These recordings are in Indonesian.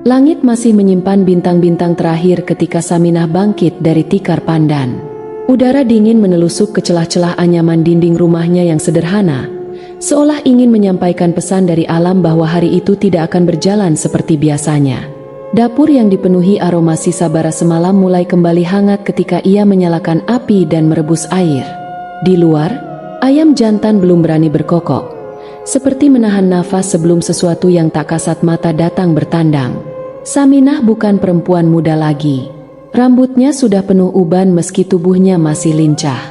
Langit masih menyimpan bintang-bintang terakhir ketika Saminah bangkit dari tikar pandan. Udara dingin menelusup ke celah-celah anyaman dinding rumahnya yang sederhana, seolah ingin menyampaikan pesan dari alam bahwa hari itu tidak akan berjalan seperti biasanya. Dapur yang dipenuhi aroma sisa bara semalam mulai kembali hangat ketika ia menyalakan api dan merebus air. Di luar, ayam jantan belum berani berkokok, seperti menahan nafas sebelum sesuatu yang tak kasat mata datang bertandang. Saminah bukan perempuan muda lagi. Rambutnya sudah penuh uban meski tubuhnya masih lincah.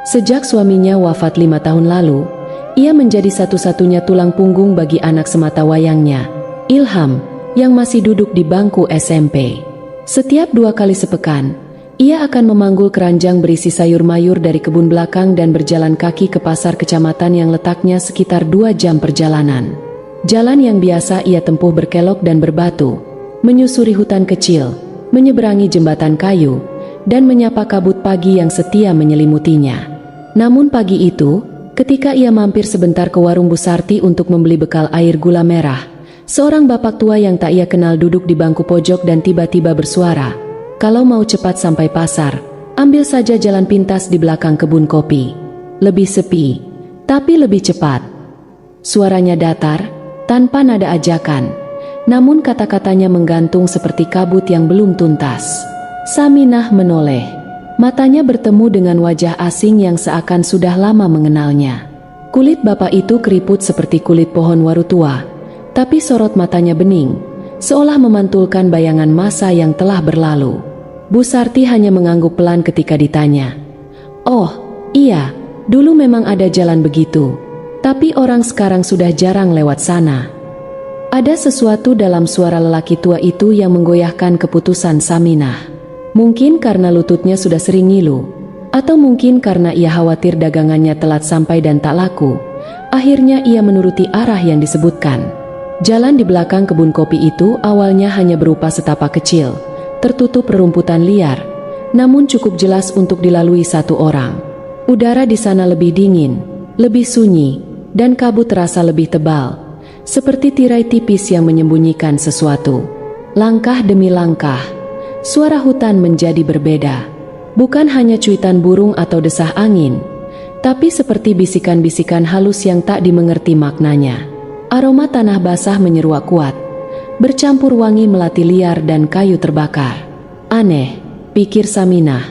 Sejak suaminya wafat 5 tahun lalu, ia menjadi satu-satunya tulang punggung bagi anak semata wayangnya, Ilham, yang masih duduk di bangku SMP. Setiap 2 kali sepekan, ia akan memanggul keranjang berisi sayur mayur dari kebun belakang dan berjalan kaki ke pasar kecamatan yang letaknya sekitar 2 jam perjalanan. Jalan yang biasa ia tempuh berkelok dan berbatu, menyusuri hutan kecil, menyeberangi jembatan kayu, dan menyapa kabut pagi yang setia menyelimutinya. Namun pagi itu, ketika ia mampir sebentar ke warung Bu Sarti untuk membeli bekal air gula merah, seorang bapak tua yang tak ia kenal duduk di bangku pojok dan tiba-tiba bersuara, "Kalau mau cepat sampai pasar, ambil saja jalan pintas di belakang kebun kopi. Lebih sepi, tapi lebih cepat." Suaranya datar, tanpa nada ajakan. Namun kata-katanya menggantung seperti kabut yang belum tuntas. Saminah menoleh. Matanya bertemu dengan wajah asing yang seakan sudah lama mengenalnya. Kulit bapak itu keriput seperti kulit pohon waru tua, tapi sorot matanya bening, seolah memantulkan bayangan masa yang telah berlalu. Bu Sarti hanya mengangguk pelan ketika ditanya. "Oh, iya, dulu memang ada jalan begitu, tapi orang sekarang sudah jarang lewat sana." Ada sesuatu dalam suara lelaki tua itu yang menggoyahkan keputusan Saminah. Mungkin karena lututnya sudah sering ngilu, atau mungkin karena ia khawatir dagangannya telat sampai dan tak laku. Akhirnya ia menuruti arah yang disebutkan. Jalan di belakang kebun kopi itu awalnya hanya berupa setapak kecil, tertutup rerumputan liar, namun cukup jelas untuk dilalui 1 orang. Udara di sana lebih dingin, lebih sunyi, dan kabut terasa lebih tebal, seperti tirai tipis yang menyembunyikan sesuatu. Langkah demi langkah, suara hutan menjadi berbeda. Bukan hanya cuitan burung atau desah angin, tapi seperti bisikan-bisikan halus yang tak dimengerti maknanya. Aroma tanah basah menyeruak kuat, bercampur wangi melati liar dan kayu terbakar. Aneh, pikir Saminah.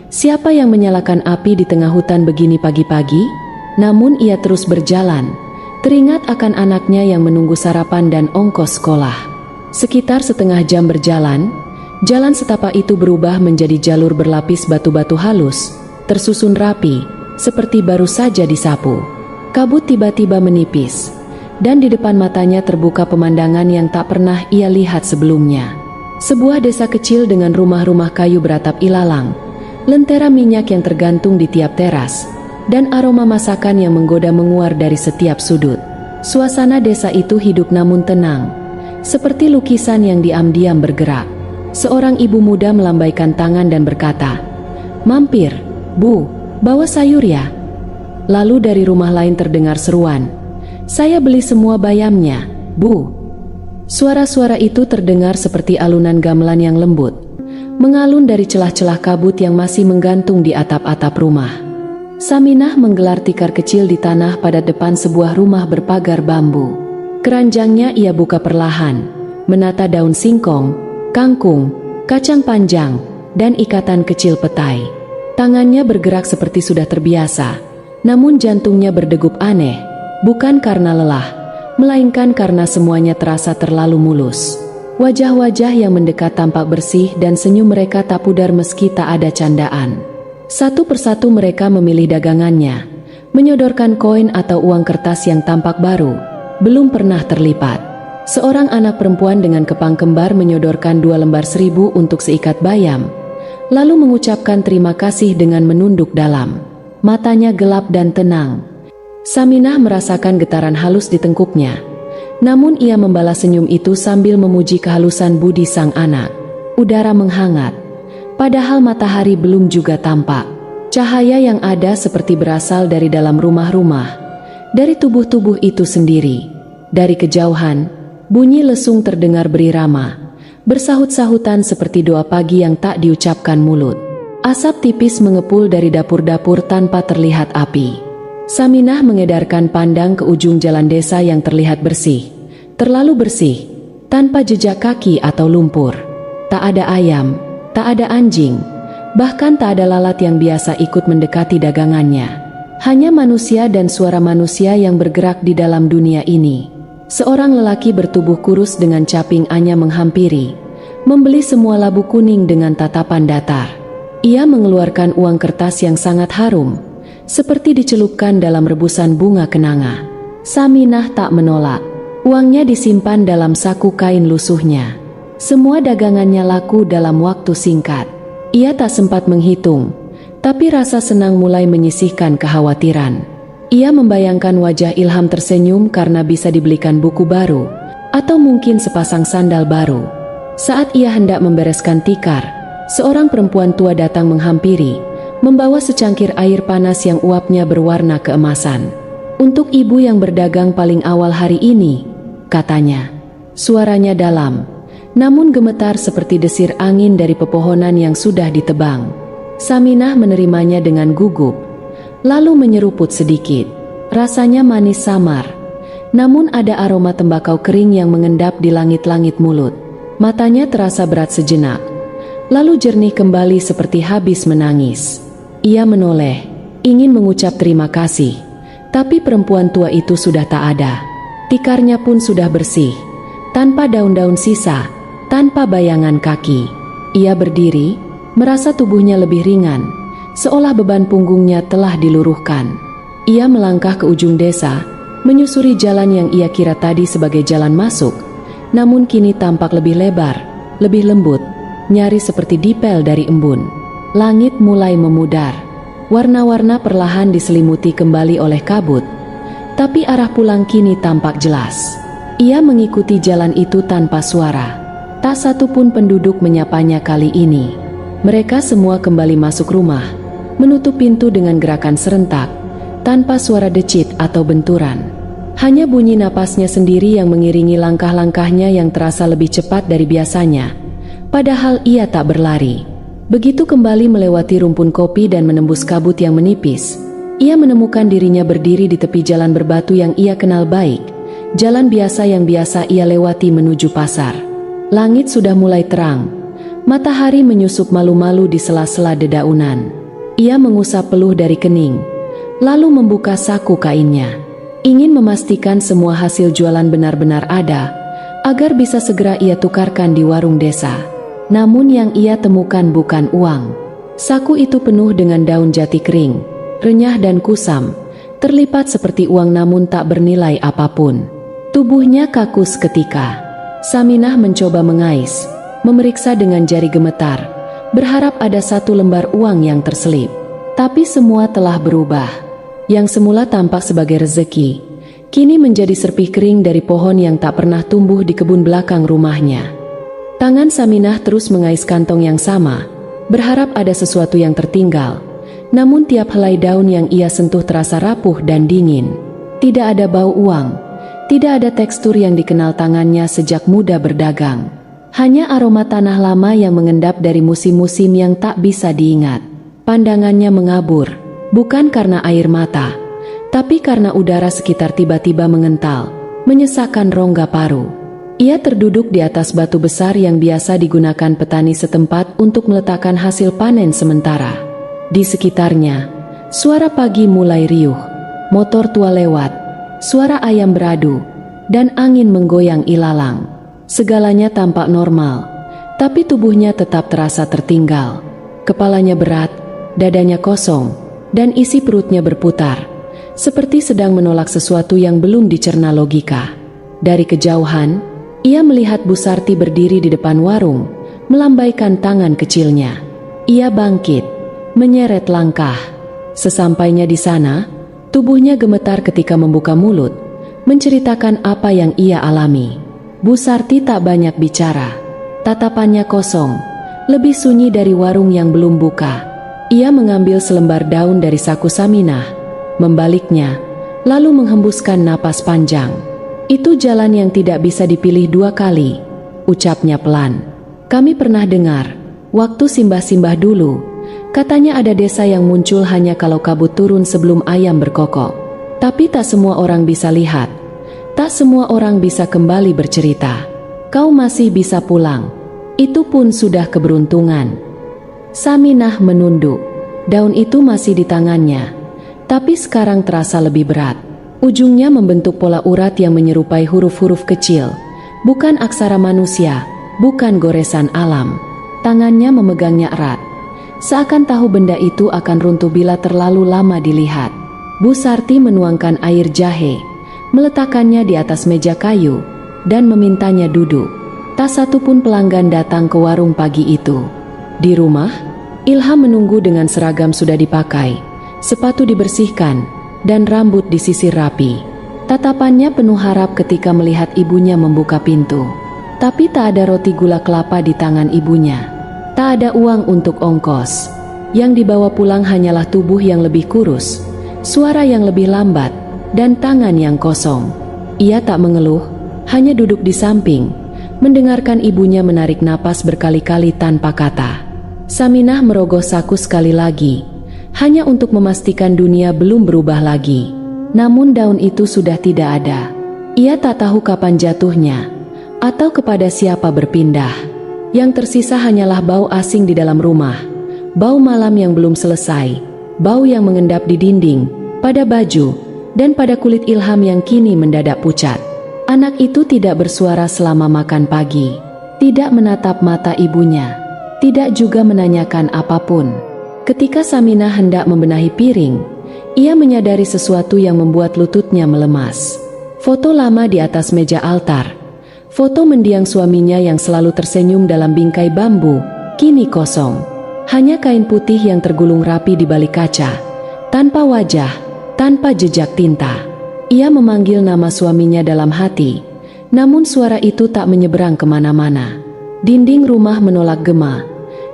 Siapa yang menyalakan api di tengah hutan begini pagi-pagi? Namun ia terus berjalan, teringat akan anaknya yang menunggu sarapan dan ongkos sekolah. Sekitar setengah jam berjalan, jalan setapak itu berubah menjadi jalur berlapis batu-batu halus, tersusun rapi, seperti baru saja disapu. Kabut tiba-tiba menipis, dan di depan matanya terbuka pemandangan yang tak pernah ia lihat sebelumnya. Sebuah desa kecil dengan rumah-rumah kayu beratap ilalang, lentera minyak yang tergantung di tiap teras, dan aroma masakan yang menggoda menguar dari setiap sudut. Suasana desa itu hidup namun tenang, seperti lukisan yang diam-diam bergerak. Seorang ibu muda melambaikan tangan dan berkata, "Mampir, Bu, bawa sayur ya." Lalu dari rumah lain terdengar seruan, "Saya beli semua bayamnya, Bu." Suara-suara itu terdengar seperti alunan gamelan yang lembut, mengalun dari celah-celah kabut yang masih menggantung di atap-atap rumah. Saminah menggelar tikar kecil di tanah pada depan sebuah rumah berpagar bambu. Keranjangnya ia buka perlahan, menata daun singkong, kangkung, kacang panjang, dan ikatan kecil petai. Tangannya bergerak seperti sudah terbiasa, namun jantungnya berdegup aneh, bukan karena lelah, melainkan karena semuanya terasa terlalu mulus. Wajah-wajah yang mendekat tampak bersih dan senyum mereka tak pudar meski tak ada candaan. Satu persatu mereka memilih dagangannya, menyodorkan koin atau uang kertas yang tampak baru, belum pernah terlipat. Seorang anak perempuan dengan kepang kembar menyodorkan 2 lembar 1000 untuk seikat bayam, lalu mengucapkan terima kasih dengan menunduk dalam. Matanya gelap dan tenang. Saminah merasakan getaran halus di tengkuknya, namun ia membalas senyum itu sambil memuji kehalusan budi sang anak. Udara menghangat, padahal matahari belum juga tampak. Cahaya yang ada seperti berasal dari dalam rumah-rumah, dari tubuh-tubuh itu sendiri. Dari kejauhan, bunyi lesung terdengar berirama, bersahut-sahutan seperti doa pagi yang tak diucapkan mulut. Asap tipis mengepul dari dapur-dapur tanpa terlihat api. Saminah mengedarkan pandang ke ujung jalan desa yang terlihat bersih, terlalu bersih, tanpa jejak kaki atau lumpur. Tak ada ayam, tak ada anjing, bahkan tak ada lalat yang biasa ikut mendekati dagangannya. Hanya manusia dan suara manusia yang bergerak di dalam dunia ini. Seorang lelaki bertubuh kurus dengan caping anya menghampiri, membeli semua labu kuning dengan tatapan datar. Ia mengeluarkan uang kertas yang sangat harum, seperti dicelupkan dalam rebusan bunga kenanga. Saminah tak menolak. Uangnya disimpan dalam saku kain lusuhnya. Semua dagangannya laku dalam waktu singkat. Ia tak sempat menghitung, tapi rasa senang mulai menyisihkan kekhawatiran. Ia membayangkan wajah Ilham tersenyum karena bisa dibelikan buku baru, atau mungkin sepasang sandal baru. Saat ia hendak membereskan tikar, seorang perempuan tua datang menghampiri, membawa secangkir air panas yang uapnya berwarna keemasan. "Untuk ibu yang berdagang paling awal hari ini," katanya. Suaranya dalam, namun gemetar seperti desir angin dari pepohonan yang sudah ditebang. Saminah menerimanya dengan gugup, lalu menyeruput sedikit. Rasanya manis samar, namun ada aroma tembakau kering yang mengendap di langit-langit mulut. Matanya terasa berat sejenak, lalu jernih kembali seperti habis menangis. Ia menoleh, ingin mengucap terima kasih, tapi perempuan tua itu sudah tak ada. Tikarnya pun sudah bersih, tanpa daun-daun sisa, tanpa bayangan kaki. Ia berdiri, merasa tubuhnya lebih ringan, seolah beban punggungnya telah diluruhkan. Ia melangkah ke ujung desa, menyusuri jalan yang ia kira tadi sebagai jalan masuk, namun kini tampak lebih lebar, lebih lembut, nyaris seperti dipel dari embun. Langit mulai memudar, warna-warna perlahan diselimuti kembali oleh kabut, tapi arah pulang kini tampak jelas. Ia mengikuti jalan itu tanpa suara. Tak satu pun penduduk menyapanya kali ini. Mereka semua kembali masuk rumah, menutup pintu dengan gerakan serentak, tanpa suara decit atau benturan. Hanya bunyi napasnya sendiri yang mengiringi langkah-langkahnya yang terasa lebih cepat dari biasanya, padahal ia tak berlari. Begitu kembali melewati rumpun kopi dan menembus kabut yang menipis, ia menemukan dirinya berdiri di tepi jalan berbatu yang ia kenal baik, jalan biasa yang biasa ia lewati menuju pasar. Langit sudah mulai terang, matahari menyusup malu-malu di sela-sela dedaunan. Ia mengusap peluh dari kening, lalu membuka saku kainnya. Ingin memastikan semua hasil jualan benar-benar ada, agar bisa segera ia tukarkan di warung desa. Namun yang ia temukan bukan uang. Saku itu penuh dengan daun jati kering, renyah dan kusam, terlipat seperti uang namun tak bernilai apapun. Tubuhnya kaku seketika. Saminah mencoba mengais, memeriksa dengan jari gemetar, berharap ada satu lembar uang yang terselip. Tapi semua telah berubah. Yang semula tampak sebagai rezeki, kini menjadi serpih kering dari pohon yang tak pernah tumbuh di kebun belakang rumahnya. Tangan Saminah terus mengais kantong yang sama, berharap ada sesuatu yang tertinggal. Namun tiap helai daun yang ia sentuh terasa rapuh dan dingin. Tidak ada bau uang, tidak ada tekstur yang dikenal tangannya sejak muda berdagang. Hanya aroma tanah lama yang mengendap dari musim-musim yang tak bisa diingat. Pandangannya mengabur, bukan karena air mata, tapi karena udara sekitar tiba-tiba mengental, menyesakkan rongga paru. Ia terduduk di atas batu besar yang biasa digunakan petani setempat untuk meletakkan hasil panen sementara. Di sekitarnya, suara pagi mulai riuh, motor tua lewat, suara ayam beradu, dan angin menggoyang ilalang. Segalanya tampak normal, tapi tubuhnya tetap terasa tertinggal. Kepalanya berat, dadanya kosong, dan isi perutnya berputar, seperti sedang menolak sesuatu yang belum dicerna logika. Dari kejauhan, ia melihat Bu Sarti berdiri di depan warung, melambaikan tangan kecilnya. Ia bangkit, menyeret langkah. Sesampainya di sana, tubuhnya gemetar ketika membuka mulut, menceritakan apa yang ia alami. Bu Sarti tak banyak bicara. Tatapannya kosong, lebih sunyi dari warung yang belum buka. Ia mengambil selembar daun dari saku Saminah, membaliknya, lalu menghembuskan napas panjang. "Itu jalan yang tidak bisa dipilih dua kali," ucapnya pelan. Kami pernah dengar, waktu simbah-simbah dulu, katanya ada desa yang muncul hanya kalau kabut turun sebelum ayam berkokok. Tapi tak semua orang bisa lihat, tak semua orang bisa kembali bercerita. Kau masih bisa pulang, itu pun sudah keberuntungan. Saminah menunduk. Daun itu masih di tangannya, tapi sekarang terasa lebih berat. Ujungnya membentuk pola urat yang menyerupai huruf-huruf kecil. Bukan aksara manusia, bukan goresan alam. Tangannya memegangnya erat. Seakan tahu benda itu akan runtuh bila terlalu lama dilihat. Bu Sarti menuangkan air jahe, meletakkannya di atas meja kayu, dan memintanya duduk. Tak satu pun pelanggan datang ke warung pagi itu. Di rumah, Ilham menunggu dengan seragam sudah dipakai, sepatu dibersihkan, dan rambut disisir rapi. Tatapannya penuh harap ketika melihat ibunya membuka pintu. Tapi tak ada roti gula kelapa di tangan ibunya. Tak ada uang untuk ongkos. Yang dibawa pulang hanyalah tubuh yang lebih kurus, suara yang lebih lambat, dan tangan yang kosong. Ia tak mengeluh, hanya duduk di samping, mendengarkan ibunya menarik napas berkali-kali tanpa kata. Saminah merogoh saku sekali lagi, hanya untuk memastikan dunia belum berubah lagi. Namun daun itu sudah tidak ada. Ia tak tahu kapan jatuhnya, atau kepada siapa berpindah. Yang tersisa hanyalah bau asing di dalam rumah, bau malam yang belum selesai, bau yang mengendap di dinding, pada baju, dan pada kulit Ilham yang kini mendadak pucat. Anak itu tidak bersuara selama makan pagi, tidak menatap mata ibunya, tidak juga menanyakan apapun. Ketika Saminah hendak membenahi piring, ia menyadari sesuatu yang membuat lututnya melemas. Foto lama di atas meja altar, foto mendiang suaminya yang selalu tersenyum dalam bingkai bambu, kini kosong. Hanya kain putih yang tergulung rapi di balik kaca, tanpa wajah, tanpa jejak tinta. Ia memanggil nama suaminya dalam hati, namun suara itu tak menyeberang kemana-mana. Dinding rumah menolak gema,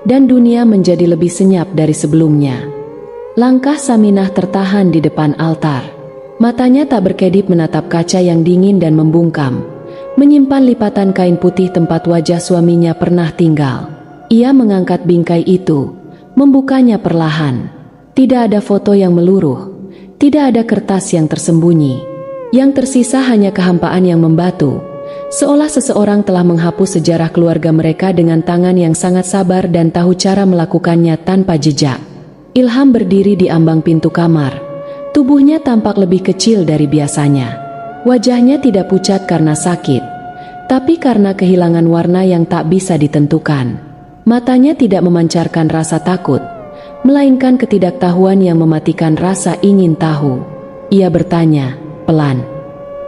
dan dunia menjadi lebih senyap dari sebelumnya. Langkah Saminah tertahan di depan altar. Matanya tak berkedip menatap kaca yang dingin dan membungkam, menyimpan lipatan kain putih tempat wajah suaminya pernah tinggal. Ia mengangkat bingkai itu, membukanya perlahan. Tidak ada foto yang meluruh, tidak ada kertas yang tersembunyi. Yang tersisa hanya kehampaan yang membatu, seolah seseorang telah menghapus sejarah keluarga mereka dengan tangan yang sangat sabar dan tahu cara melakukannya tanpa jejak. Ilham berdiri di ambang pintu kamar. Tubuhnya tampak lebih kecil dari biasanya. Wajahnya tidak pucat karena sakit, tapi karena kehilangan warna yang tak bisa ditentukan. Matanya tidak memancarkan rasa takut, melainkan ketidaktahuan yang mematikan rasa ingin tahu. Ia bertanya, pelan,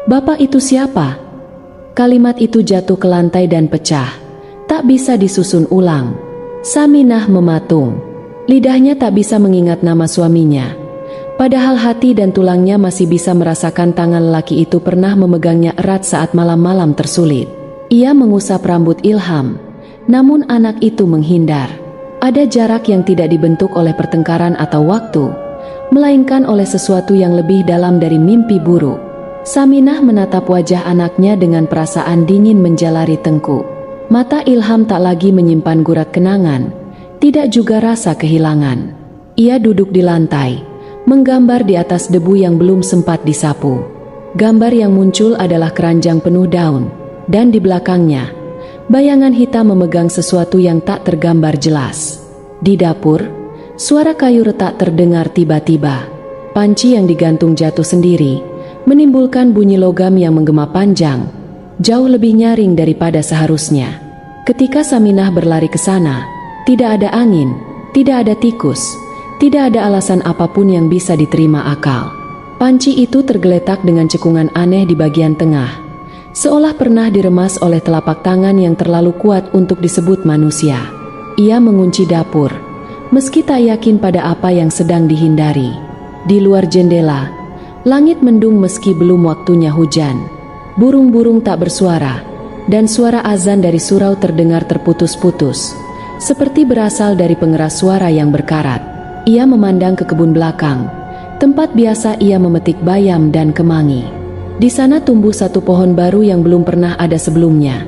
"Bapak itu siapa?" Kalimat itu jatuh ke lantai dan pecah, tak bisa disusun ulang. Saminah mematung. Lidahnya tak bisa mengingat nama suaminya, padahal hati dan tulangnya masih bisa merasakan tangan lelaki itu pernah memegangnya erat saat malam-malam tersulit. Ia mengusap rambut Ilham, namun anak itu menghindar. Ada jarak yang tidak dibentuk oleh pertengkaran atau waktu, melainkan oleh sesuatu yang lebih dalam dari mimpi buruk. Saminah menatap wajah anaknya dengan perasaan dingin menjalari tengkuk. Mata Ilham tak lagi menyimpan gurat kenangan, tidak juga rasa kehilangan. Ia duduk di lantai, menggambar di atas debu yang belum sempat disapu. Gambar yang muncul adalah keranjang penuh daun, dan di belakangnya, bayangan hitam memegang sesuatu yang tak tergambar jelas. Di dapur, suara kayu retak terdengar tiba-tiba. Panci yang digantung jatuh sendiri, menimbulkan bunyi logam yang menggema panjang, jauh lebih nyaring daripada seharusnya. Ketika Saminah berlari ke sana, tidak ada angin, tidak ada tikus, tidak ada alasan apapun yang bisa diterima akal. Panci itu tergeletak dengan cekungan aneh di bagian tengah, seolah pernah diremas oleh telapak tangan yang terlalu kuat untuk disebut manusia. Ia mengunci dapur, meski tak yakin pada apa yang sedang dihindari. Di luar jendela, langit mendung meski belum waktunya hujan. Burung-burung tak bersuara, dan suara azan dari surau terdengar terputus-putus, seperti berasal dari pengeras suara yang berkarat. Ia memandang ke kebun belakang, tempat biasa ia memetik bayam dan kemangi. Di sana tumbuh satu pohon baru yang belum pernah ada sebelumnya.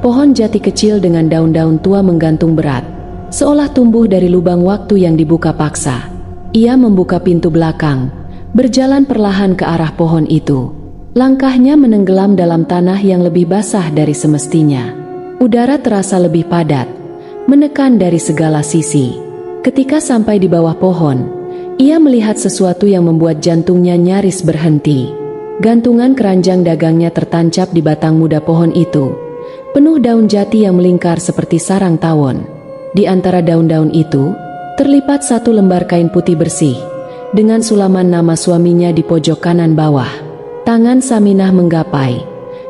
Pohon jati kecil dengan daun-daun tua menggantung berat, seolah tumbuh dari lubang waktu yang dibuka paksa. Ia membuka pintu belakang, berjalan perlahan ke arah pohon itu. Langkahnya menenggelam dalam tanah yang lebih basah dari semestinya. Udara terasa lebih padat, menekan dari segala sisi. Ketika sampai di bawah pohon, ia melihat sesuatu yang membuat jantungnya nyaris berhenti. Gantungan keranjang dagangnya tertancap di batang muda pohon itu, penuh daun jati yang melingkar seperti sarang tawon. Di antara daun-daun itu, terlipat satu lembar kain putih bersih, dengan sulaman nama suaminya di pojok kanan bawah. Tangan Saminah menggapai,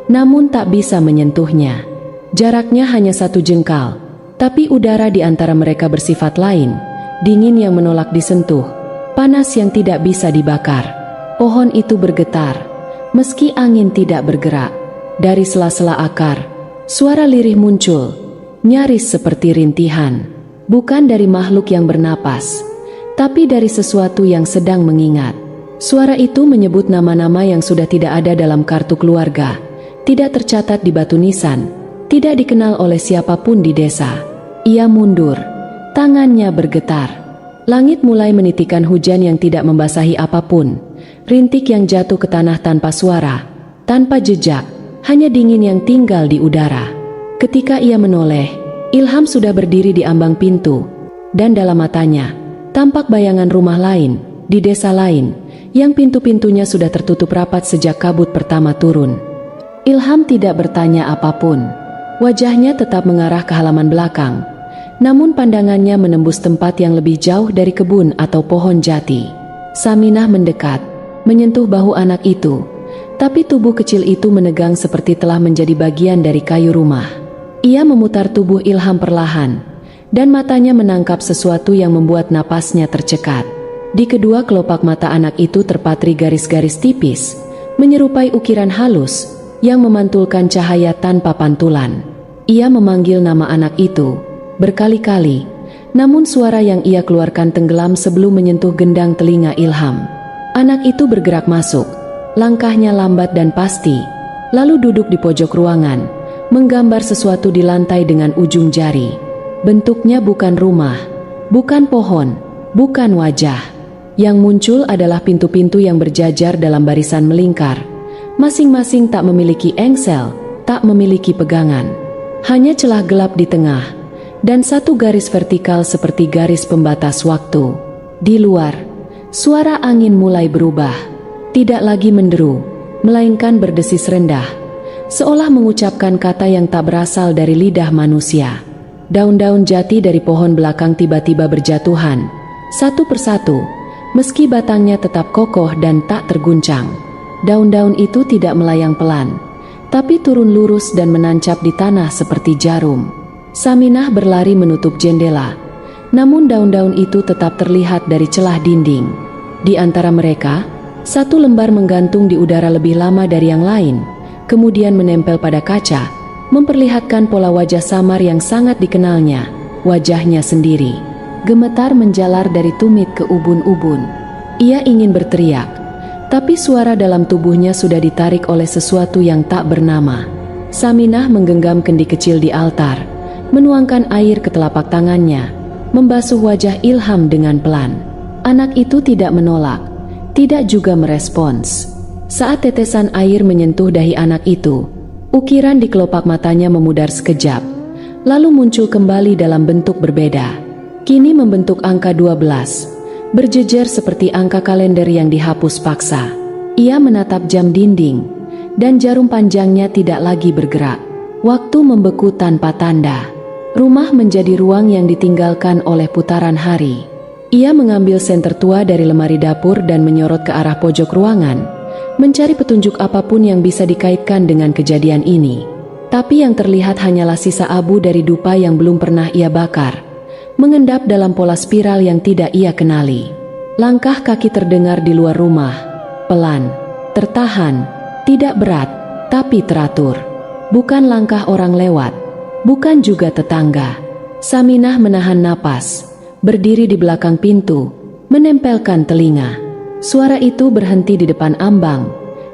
namun tak bisa menyentuhnya. Jaraknya hanya 1 jengkal, tapi udara di antara mereka bersifat lain, dingin yang menolak disentuh, panas yang tidak bisa dibakar. Pohon itu bergetar, meski angin tidak bergerak. Dari sela-sela akar, suara lirih muncul, nyaris seperti rintihan. Bukan dari makhluk yang bernapas, tapi dari sesuatu yang sedang mengingat. Suara itu menyebut nama-nama yang sudah tidak ada dalam kartu keluarga, tidak tercatat di batu nisan, tidak dikenal oleh siapapun di desa. Ia mundur, tangannya bergetar. Langit mulai menitikkan hujan yang tidak membasahi apapun, rintik yang jatuh ke tanah tanpa suara, tanpa jejak, hanya dingin yang tinggal di udara. Ketika ia menoleh, Ilham sudah berdiri di ambang pintu, dan dalam matanya tampak bayangan rumah lain, di desa lain, yang pintu-pintunya sudah tertutup rapat sejak kabut pertama turun. Ilham tidak bertanya apapun. Wajahnya tetap mengarah ke halaman belakang, namun pandangannya menembus tempat yang lebih jauh dari kebun atau pohon jati. Saminah mendekat, menyentuh bahu anak itu, tapi tubuh kecil itu menegang seperti telah menjadi bagian dari kayu rumah. Ia memutar tubuh Ilham perlahan, dan matanya menangkap sesuatu yang membuat napasnya tercekat. Di kedua kelopak mata anak itu terpatri garis-garis tipis, menyerupai ukiran halus yang memantulkan cahaya tanpa pantulan. Ia memanggil nama anak itu berkali-kali, namun suara yang ia keluarkan tenggelam sebelum menyentuh gendang telinga Ilham. Anak itu bergerak masuk, langkahnya lambat dan pasti, lalu duduk di pojok ruangan, menggambar sesuatu di lantai dengan ujung jari. Bentuknya bukan rumah, bukan pohon, bukan wajah. Yang muncul adalah pintu-pintu yang berjajar dalam barisan melingkar. Masing-masing tak memiliki engsel, tak memiliki pegangan. Hanya celah gelap di tengah, dan satu garis vertikal seperti garis pembatas waktu. Di luar, suara angin mulai berubah. Tidak lagi menderu, melainkan berdesis rendah, seolah mengucapkan kata yang tak berasal dari lidah manusia. Daun-daun jati dari pohon belakang tiba-tiba berjatuhan, satu persatu, meski batangnya tetap kokoh dan tak terguncang. Daun-daun itu tidak melayang pelan, tapi turun lurus dan menancap di tanah seperti jarum. Saminah berlari menutup jendela, namun daun-daun itu tetap terlihat dari celah dinding. Di antara mereka, satu lembar menggantung di udara lebih lama dari yang lain, kemudian menempel pada kaca, memperlihatkan pola wajah samar yang sangat dikenalnya, wajahnya sendiri. Gemetar menjalar dari tumit ke ubun-ubun. Ia ingin berteriak, tapi suara dalam tubuhnya sudah ditarik oleh sesuatu yang tak bernama. Saminah menggenggam kendi kecil di altar, menuangkan air ke telapak tangannya, membasuh wajah Ilham dengan pelan. Anak itu tidak menolak, tidak juga merespons. Saat tetesan air menyentuh dahi anak itu, ukiran di kelopak matanya memudar sekejap, lalu muncul kembali dalam bentuk berbeda. Kini membentuk angka 12, berjejer seperti angka kalender yang dihapus paksa. Ia menatap jam dinding, dan jarum panjangnya tidak lagi bergerak. Waktu membeku tanpa tanda. Rumah menjadi ruang yang ditinggalkan oleh putaran hari. Ia mengambil sen tertua dari lemari dapur dan menyorot ke arah pojok ruangan, mencari petunjuk apapun yang bisa dikaitkan dengan kejadian ini. Tapi yang terlihat hanyalah sisa abu dari dupa yang belum pernah ia bakar, mengendap dalam pola spiral yang tidak ia kenali. Langkah kaki terdengar di luar rumah, pelan, tertahan, tidak berat, tapi teratur. Bukan langkah orang lewat, bukan juga tetangga. Saminah menahan napas, berdiri di belakang pintu, menempelkan telinga. Suara itu berhenti di depan ambang,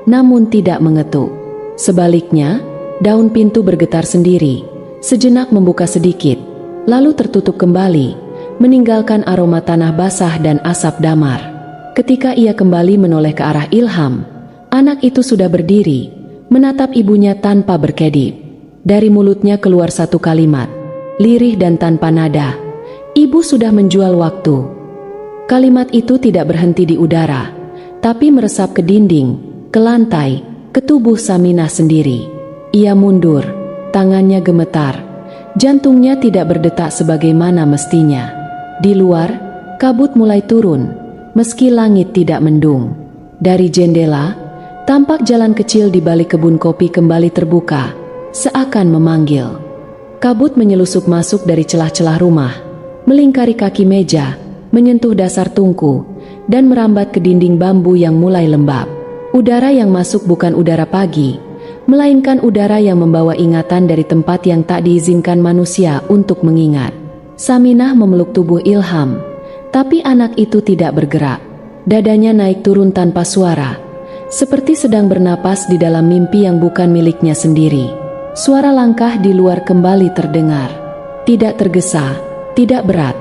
namun tidak mengetuk. Sebaliknya, Daun pintu bergetar sendiri, sejenak membuka sedikit, lalu tertutup kembali, meninggalkan aroma tanah basah dan asap damar. Ketika ia kembali menoleh ke arah Ilham, anak itu sudah berdiri, menatap ibunya tanpa berkedip. Dari mulutnya keluar satu kalimat, lirih dan tanpa nada, "Ibu sudah menjual waktu." Kalimat itu tidak berhenti di udara, tapi meresap ke dinding, ke lantai, ke tubuh Saminah sendiri. Ia mundur, tangannya gemetar, jantungnya tidak berdetak sebagaimana mestinya. Di luar, kabut mulai turun, meski langit tidak mendung. Dari jendela, tampak jalan kecil di balik kebun kopi kembali terbuka, seakan memanggil. Kabut menyelusup masuk dari celah-celah rumah, melingkari kaki meja, menyentuh dasar tungku, dan merambat ke dinding bambu yang mulai lembab. Udara yang masuk bukan udara pagi, melainkan udara yang membawa ingatan dari tempat yang tak diizinkan manusia untuk mengingat. Saminah memeluk tubuh Ilham, tapi anak itu tidak bergerak. Dadanya naik turun tanpa suara, seperti sedang bernapas di dalam mimpi yang bukan miliknya sendiri. Suara langkah di luar kembali terdengar. Tidak tergesa, tidak berat,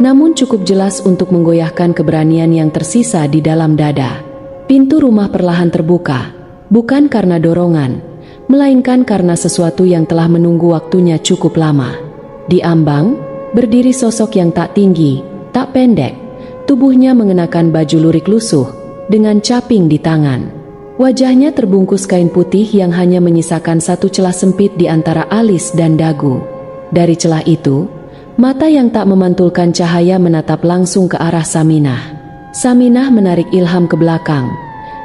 namun cukup jelas untuk menggoyahkan keberanian yang tersisa di dalam dada. Pintu rumah perlahan terbuka, bukan karena dorongan, melainkan karena sesuatu yang telah menunggu waktunya cukup lama. Di ambang, berdiri sosok yang tak tinggi, tak pendek, tubuhnya mengenakan baju lurik lusuh, dengan caping di tangan. Wajahnya terbungkus kain putih yang hanya menyisakan satu celah sempit di antara alis dan dagu. Dari celah itu, mata yang tak memantulkan cahaya menatap langsung ke arah Saminah. Saminah menarik Ilham ke belakang,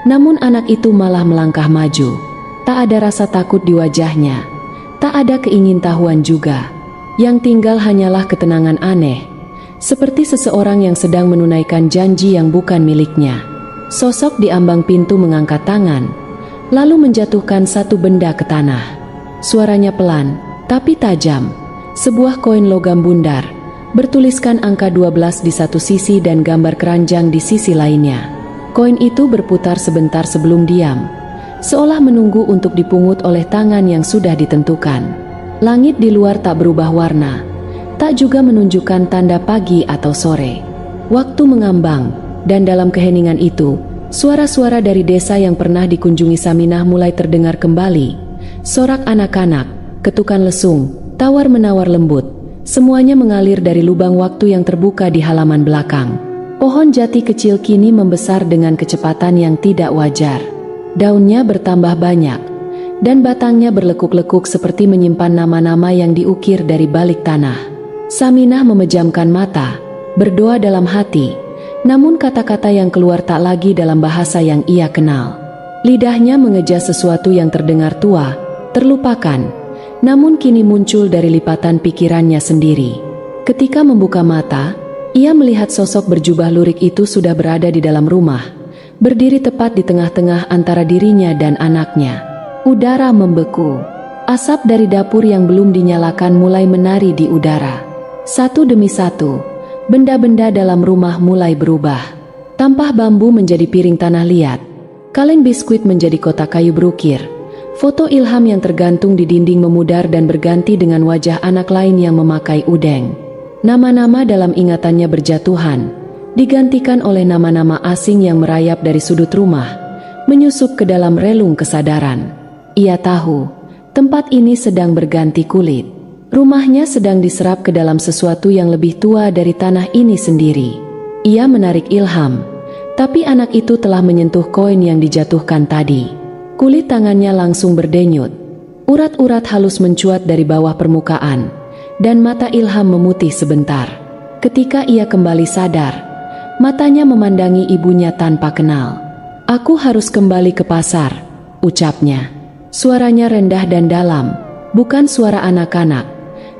namun anak itu malah melangkah maju. Tak ada rasa takut di wajahnya, tak ada keingintahuan juga. Yang tinggal hanyalah ketenangan aneh, seperti seseorang yang sedang menunaikan janji yang bukan miliknya. Sosok di ambang pintu mengangkat tangan, lalu menjatuhkan satu benda ke tanah. Suaranya pelan, tapi tajam. Sebuah koin logam bundar, bertuliskan angka 12 di satu sisi dan gambar keranjang di sisi lainnya. Koin itu berputar sebentar sebelum diam, seolah menunggu untuk dipungut oleh tangan yang sudah ditentukan. Langit di luar tak berubah warna, tak juga menunjukkan tanda pagi atau sore. Waktu mengambang, dan dalam keheningan itu, suara-suara dari desa yang pernah dikunjungi Saminah mulai terdengar kembali. Sorak anak-anak, ketukan lesung, tawar-menawar lembut, semuanya mengalir dari lubang waktu yang terbuka di halaman belakang. Pohon jati kecil kini membesar dengan kecepatan yang tidak wajar. Daunnya bertambah banyak, dan batangnya berlekuk-lekuk seperti menyimpan nama-nama yang diukir dari balik tanah. Saminah memejamkan mata, berdoa dalam hati, namun kata-kata yang keluar tak lagi dalam bahasa yang ia kenal. Lidahnya mengeja sesuatu yang terdengar tua, terlupakan, namun kini muncul dari lipatan pikirannya sendiri. Ketika membuka mata, ia melihat sosok berjubah lurik itu sudah berada di dalam rumah, berdiri tepat di tengah-tengah antara dirinya dan anaknya. Udara membeku. Asap dari dapur yang belum dinyalakan mulai menari di udara. Satu demi satu, benda-benda dalam rumah mulai berubah. Tampah bambu menjadi piring tanah liat, kaleng biskuit menjadi kotak kayu berukir. Foto Ilham yang tergantung di dinding memudar dan berganti dengan wajah anak lain yang memakai udeng. Nama-nama dalam ingatannya berjatuhan, digantikan oleh nama-nama asing yang merayap dari sudut rumah, menyusup ke dalam relung kesadaran. Ia tahu, tempat ini sedang berganti kulit. Rumahnya sedang diserap ke dalam sesuatu yang lebih tua dari tanah ini sendiri. Ia menarik Ilham, tapi anak itu telah menyentuh koin yang dijatuhkan tadi. Kulit tangannya langsung berdenyut. Urat-urat halus mencuat dari bawah permukaan, dan mata Ilham memutih sebentar. Ketika ia kembali sadar, matanya memandangi ibunya tanpa kenal. "Aku harus kembali ke pasar," ucapnya. Suaranya rendah dan dalam, bukan suara anak-anak,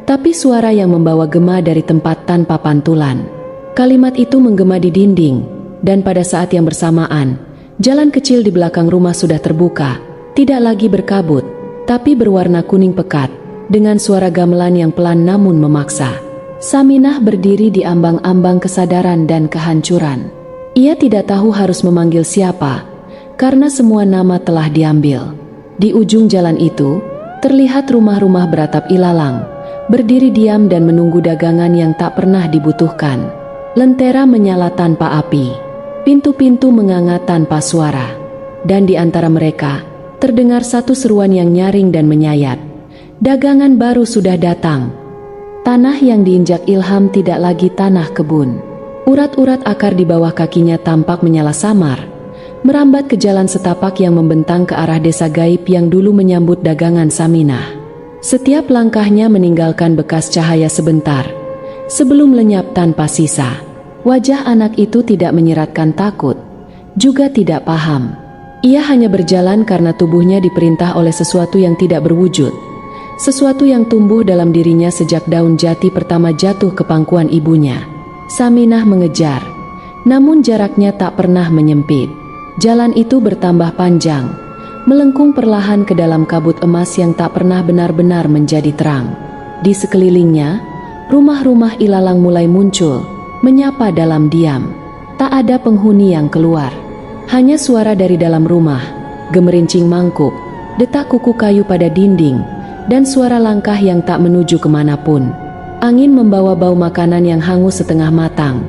tapi suara yang membawa gema dari tempat tanpa pantulan. Kalimat itu menggema di dinding, dan pada saat yang bersamaan, jalan kecil di belakang rumah sudah terbuka, tidak lagi berkabut, tapi berwarna kuning pekat, dengan suara gamelan yang pelan namun memaksa. Saminah berdiri di ambang-ambang kesadaran dan kehancuran. Ia tidak tahu harus memanggil siapa, karena semua nama telah diambil. Di ujung jalan itu, terlihat rumah-rumah beratap ilalang, berdiri diam dan menunggu dagangan yang tak pernah dibutuhkan. Lentera menyala tanpa api, pintu-pintu menganga tanpa suara, dan di antara mereka terdengar satu seruan yang nyaring dan menyayat. Dagangan baru sudah datang. Tanah yang diinjak Ilham tidak lagi tanah kebun. Urat-urat akar di bawah kakinya tampak menyala samar, merambat ke jalan setapak yang membentang ke arah desa gaib yang dulu menyambut dagangan Saminah. Setiap langkahnya meninggalkan bekas cahaya sebentar, sebelum lenyap tanpa sisa. Wajah anak itu tidak menyiratkan takut, juga tidak paham. Ia hanya berjalan karena tubuhnya diperintah oleh sesuatu yang tidak berwujud, sesuatu yang tumbuh dalam dirinya sejak daun jati pertama jatuh ke pangkuan ibunya. Saminah mengejar, namun jaraknya tak pernah menyempit. Jalan itu bertambah panjang, melengkung perlahan ke dalam kabut emas yang tak pernah benar-benar menjadi terang. Di sekelilingnya, rumah-rumah ilalang mulai muncul, menyapa dalam diam. Tak ada penghuni yang keluar, hanya suara dari dalam rumah, gemerincing mangkuk, detak kuku kayu pada dinding, dan suara langkah yang tak menuju kemanapun. Angin membawa bau makanan yang hangus setengah matang,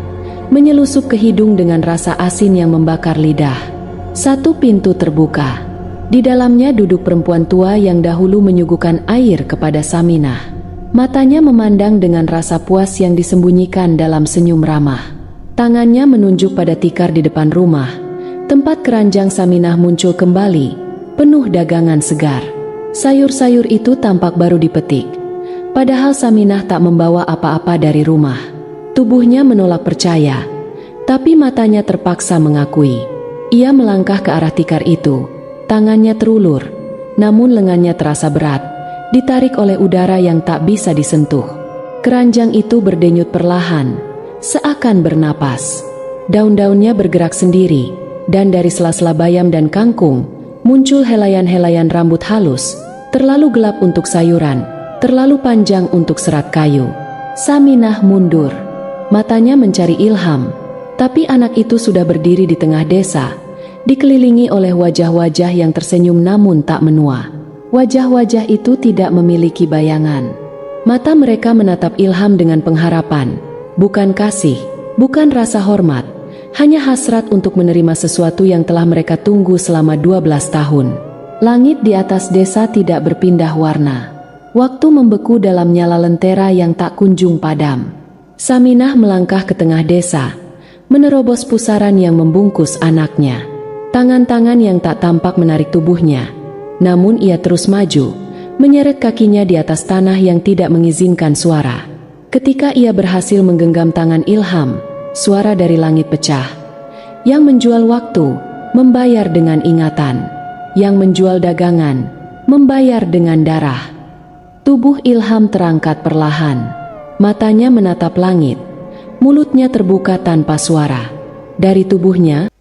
menyelusup ke hidung dengan rasa asin yang membakar lidah. Satu pintu terbuka. Di dalamnya duduk perempuan tua yang dahulu menyuguhkan air kepada Saminah. Matanya memandang dengan rasa puas yang disembunyikan dalam senyum ramah. Tangannya menunjuk pada tikar di depan rumah. Tempat keranjang Saminah muncul kembali, penuh dagangan segar. Sayur-sayur itu tampak baru dipetik, padahal Saminah tak membawa apa-apa dari rumah. Tubuhnya menolak percaya, tapi matanya terpaksa mengakui. Ia melangkah ke arah tikar itu. Tangannya terulur, namun lengannya terasa berat, ditarik oleh udara yang tak bisa disentuh. Keranjang itu berdenyut perlahan, seakan bernapas. Daun-daunnya bergerak sendiri, dan dari sela-sela bayam dan kangkung, muncul helaian-helaian rambut halus, terlalu gelap untuk sayuran, terlalu panjang untuk serat kayu. Saminah mundur, matanya mencari Ilham, tapi anak itu sudah berdiri di tengah desa, dikelilingi oleh wajah-wajah yang tersenyum namun tak menua. Wajah-wajah itu tidak memiliki bayangan. Mata mereka menatap Ilham dengan pengharapan, bukan kasih, bukan rasa hormat, hanya hasrat untuk menerima sesuatu yang telah mereka tunggu selama 12 tahun. Langit di atas desa tidak berpindah warna. Waktu membeku dalam nyala lentera yang tak kunjung padam. Saminah melangkah ke tengah desa, menerobos pusaran yang membungkus anaknya. Tangan-tangan yang tak tampak menarik tubuhnya, namun ia terus maju, menyeret kakinya di atas tanah yang tidak mengizinkan suara. Ketika ia berhasil menggenggam tangan Ilham, suara dari langit pecah. Yang menjual waktu, membayar dengan ingatan. Yang menjual dagangan, membayar dengan darah. Tubuh Ilham terangkat perlahan. Matanya menatap langit. Mulutnya terbuka tanpa suara. Dari tubuhnya